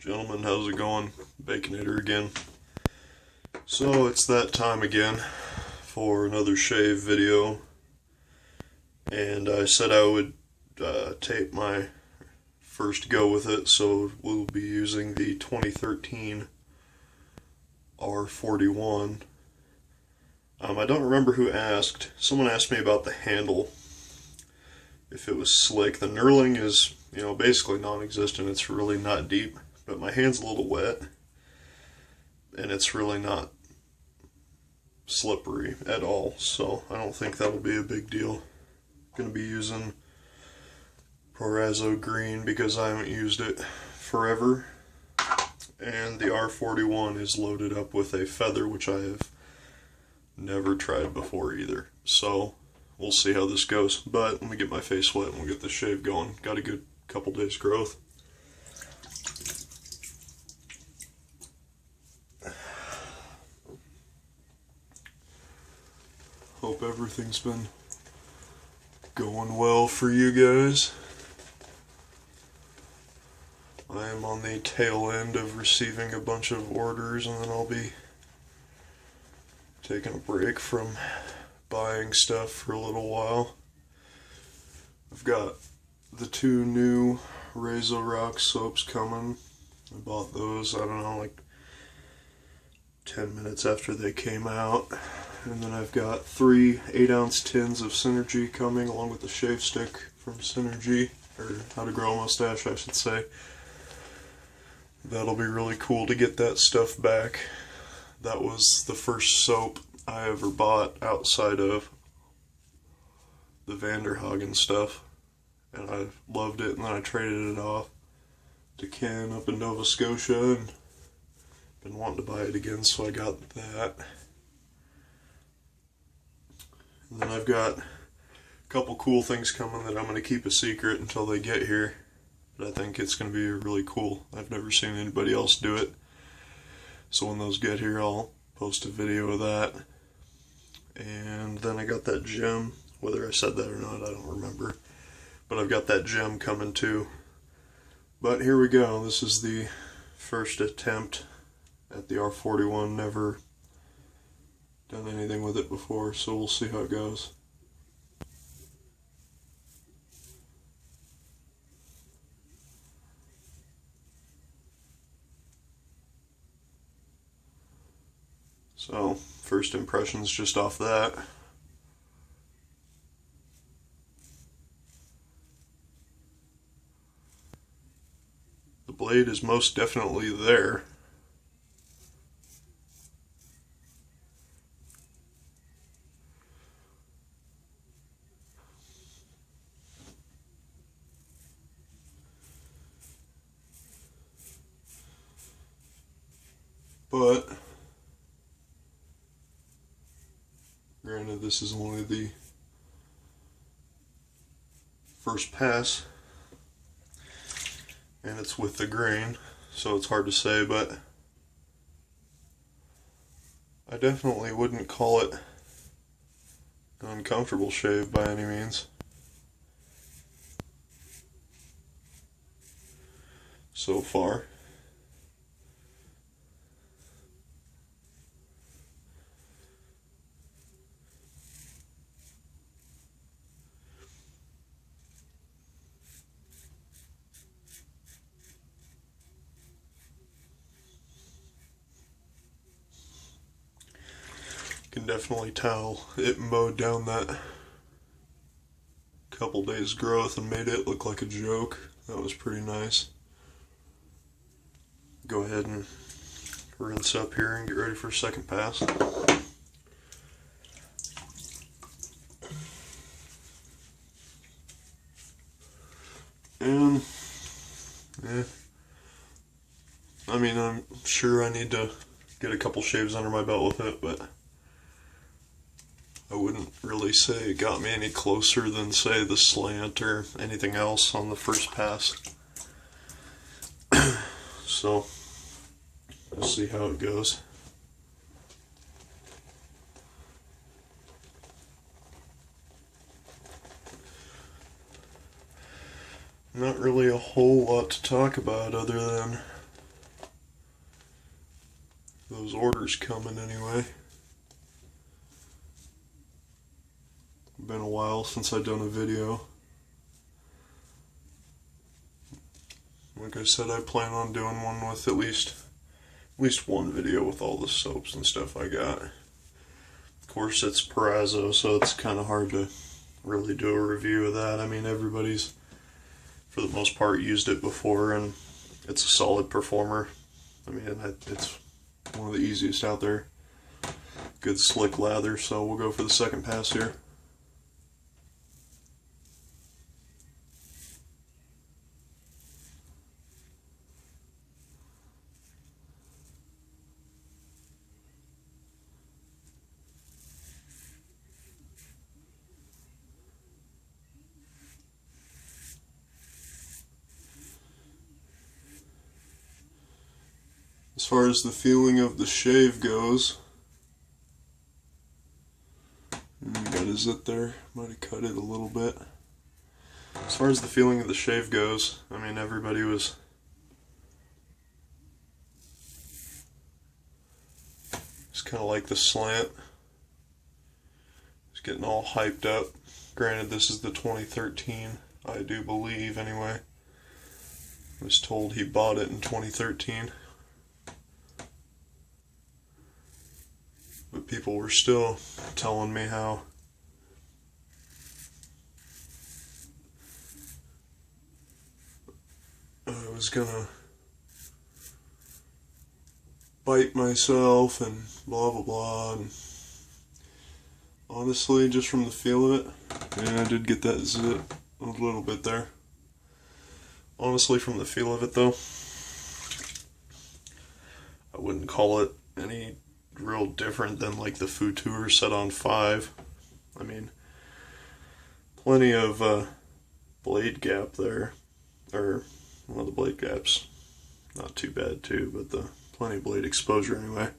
Gentlemen, how's it going? Baconator again. So it's that time again for another shave video, and I said I would tape my first go with it, so we'll be using the 2013 R41. I don't remember who asked. Someone asked me about the handle, if it was slick. The knurling is, basically non-existent. It's really not deep, but my hand's a little wet, and it's really not slippery at all, so I don't think that'll be a big deal. I'm going to be using Proraso Green because I haven't used it forever, and the R41 is loaded up with a feather, which I have never tried before either, so we'll see how this goes. But let me get my face wet and we'll get this shave going. Got a good couple days growth. Hope everything's been going well for you guys. I am on the tail end of receiving a bunch of orders, and then I'll be taking a break from buying stuff for a little while. I've got the 2 new Razor Rock soaps coming. I bought those, I don't know, like 10 minutes after they came out. And then I've got 3 8-ounce tins of Synergy coming, along with the shave stick from Synergy, or How to Grow a Mustache, I should say. That'll be really cool to get that stuff back. That was the first soap I ever bought outside of the Vanderhagen stuff, and I loved it, and then I traded it off to Ken up in Nova Scotia, and been wanting to buy it again, so I got that. And then I've got a couple cool things coming that I'm going to keep a secret until they get here, but I think it's going to be really cool. I've never seen anybody else do it, so when those get here I'll post a video of that. And then I got that gem, whether I said that or not I don't remember, but I've got that gem coming too. But here we go, this is the first attempt at the R41. Never done anything with it before, so we'll see how it goes. So, first impressions just off that. The blade is most definitely there. But granted, this is only the first pass, and it's with the grain, so it's hard to say, but I definitely wouldn't call it an uncomfortable shave by any means. So far. Can definitely tell it mowed down that couple days growth and made it look like a joke. That was pretty nice. Go ahead and rinse up here and get ready for a second pass. And I mean, I'm sure I need to get a couple shaves under my belt with it, but I wouldn't really say it got me any closer than, say, the slant or anything else on the first pass. So, we'll see how it goes. Not really a whole lot to talk about other than those orders coming anyway. Been a while since I've done a video. Like I said, I plan on doing one with at least one video with all the soaps and stuff I got. Of course, it's Proraso, so it's kind of hard to really do a review of that. I mean, everybody's, for the most part, used it before, and it's a solid performer. I mean, it's one of the easiest out there. Good slick lather, so we'll go for the second pass here. As far as the feeling of the shave goes, got a zit there, might have cut it a little bit. As far as the feeling of the shave goes, I mean, everybody was just kind of like the slant. It's getting all hyped up. Granted, this is the 2013, I do believe anyway. I was told he bought it in 2013. But people were still telling me how I was gonna bite myself and blah blah blah, and honestly, just from the feel of it, yeah, I did get that zit a little bit there. Honestly, from the feel of it though, I wouldn't call it any real different than like the Futur set on 5. I mean, plenty of blade gap there, or one of the blade gaps, not too bad too, but the plenty of blade exposure anyway.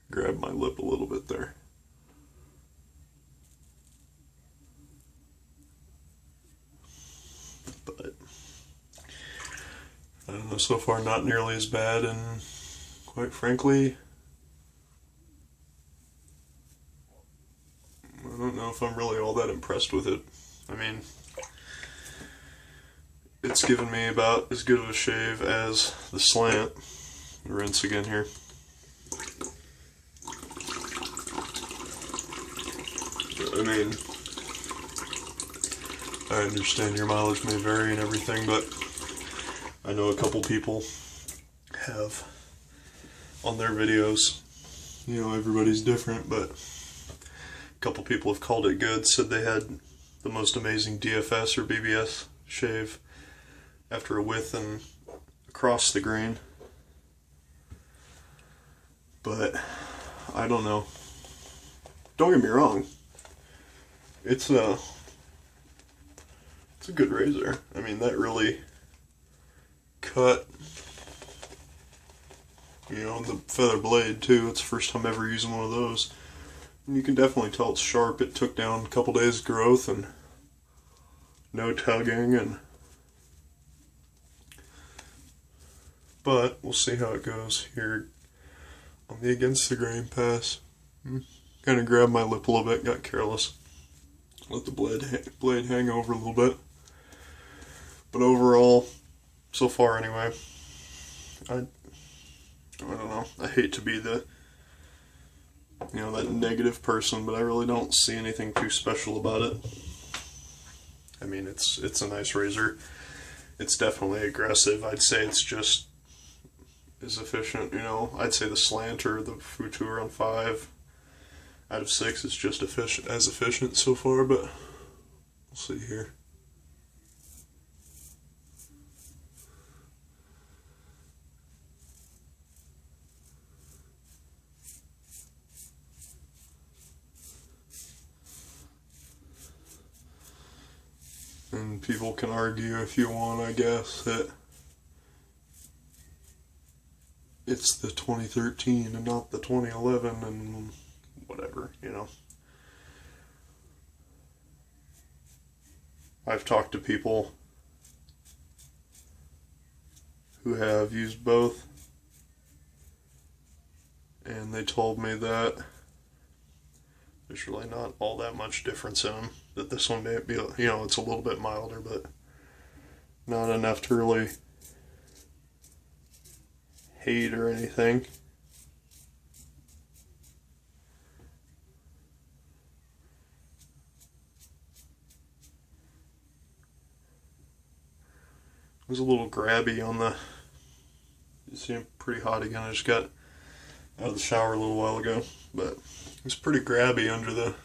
Grab my lip a little bit there. But I don't know, so far not nearly as bad, and quite frankly, I don't know if I'm really all that impressed with it. I mean, it's given me about as good of a shave as the slant. Rinse again here. I mean, I understand your mileage may vary and everything, but I know a couple people have on their videos, you know, everybody's different, but a couple people have called it good, said they had the most amazing DFS or BBS shave after a width and across the grain. But I don't know. Don't get me wrong. It's a good razor. I mean, that really cut, you know, the feather blade too. It's the first time ever using one of those. And you can definitely tell it's sharp. It took down a couple days of growth and no tugging, and but we'll see how it goes here on the against the grain pass. Kind of grabbed my lip a little bit, got careless. Let the blade hang over a little bit. But overall, so far anyway, I don't know. I hate to be the, you know, that negative person, but I really don't see anything too special about it. I mean, it's a nice razor. It's definitely aggressive. I'd say it's just as efficient, you know. I'd say the slant or the Futur on 5 out of 6 is just as efficient so far, but we'll see here. And people can argue if you want, I guess, that it's the 2013 and not the 2011 and whatever, you know. I've talked to people who have used both, and they told me that there's really not all that much difference in them. That this one may be, you know, it's a little bit milder, but not enough to really hate or anything. It was a little grabby on the, you see I'm pretty hot again. I just got out of the shower a little while ago, but it was pretty grabby under the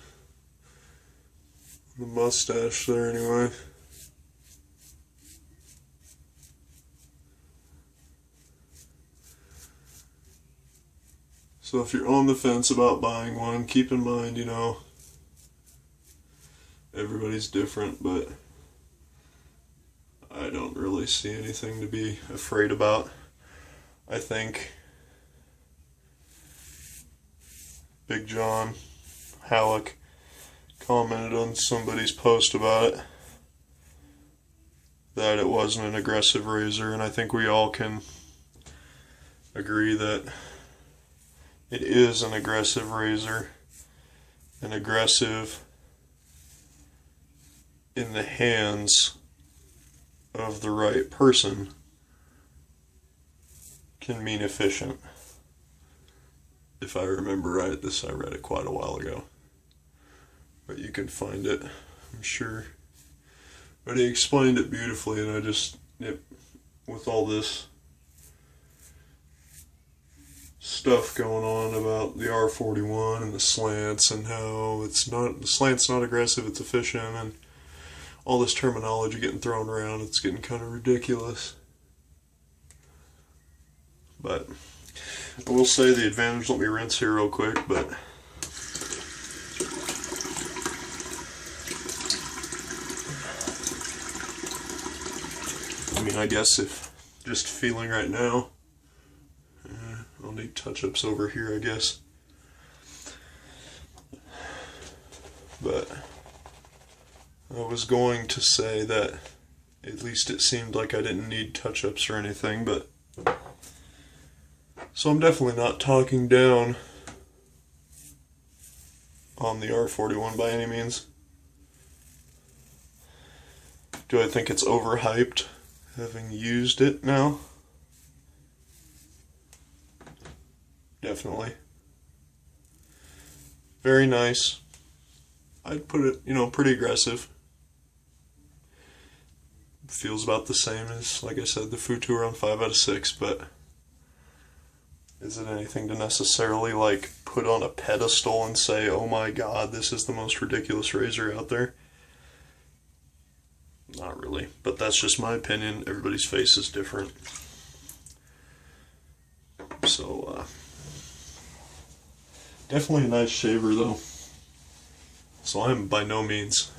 mustache there anyway. So if you're on the fence about buying one, keep in mind, you know, everybody's different, but I don't really see anything to be afraid about. I think Big John Halleck commented on somebody's post about it, that it wasn't an aggressive razor, and I think we all can agree that it is an aggressive razor, and aggressive in the hands of the right person can mean efficient. If I remember right, I read it quite a while ago, but you can find it, I'm sure. But he explained it beautifully, and I just, with all this stuff going on about the R41 and the slants and how the slant's not aggressive, it's efficient, and all this terminology getting thrown around, it's getting kind of ridiculous. But I will say the advantage, let me rinse here real quick, but I mean, I guess if just feeling right now, I'll need touch-ups over here, I guess. But I was going to say that at least it seemed like I didn't need touch-ups or anything, but so I'm definitely not talking down on the R41 by any means. Do I think it's overhyped, having used it now? Definitely. Very nice. I'd put it, you know, pretty aggressive. Feels about the same as, like I said, the Futu around 5 out of 6, but is it anything to necessarily like put on a pedestal and say, oh my god, this is the most ridiculous razor out there? Not really, but that's just my opinion. Everybody's face is different. So, definitely a nice shaver though. So I'm by no means,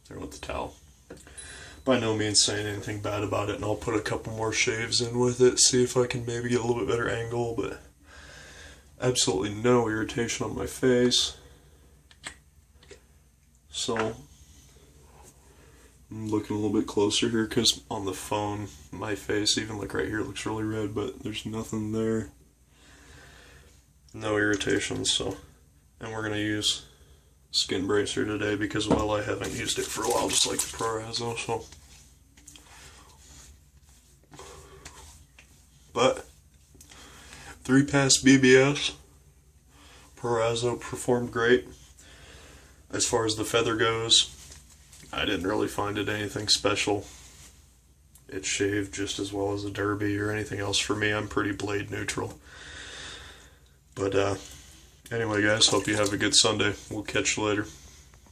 there with the towel, by no means saying anything bad about it, and I'll put a couple more shaves in with it, see if I can maybe get a little bit better angle, but absolutely no irritation on my face. So I'm looking a little bit closer here because on the phone my face, even like right here, looks really red, but there's nothing there. No irritations. So, and we're going to use skin bracer today because, well, I haven't used it for a while, just like the Proraso, so. But 3-pass BBS, Proraso performed great. As far as the feather goes, I didn't really find it anything special. It shaved just as well as a Derby or anything else for me. I'm pretty blade neutral. But anyway, guys, hope you have a good Sunday. We'll catch you later.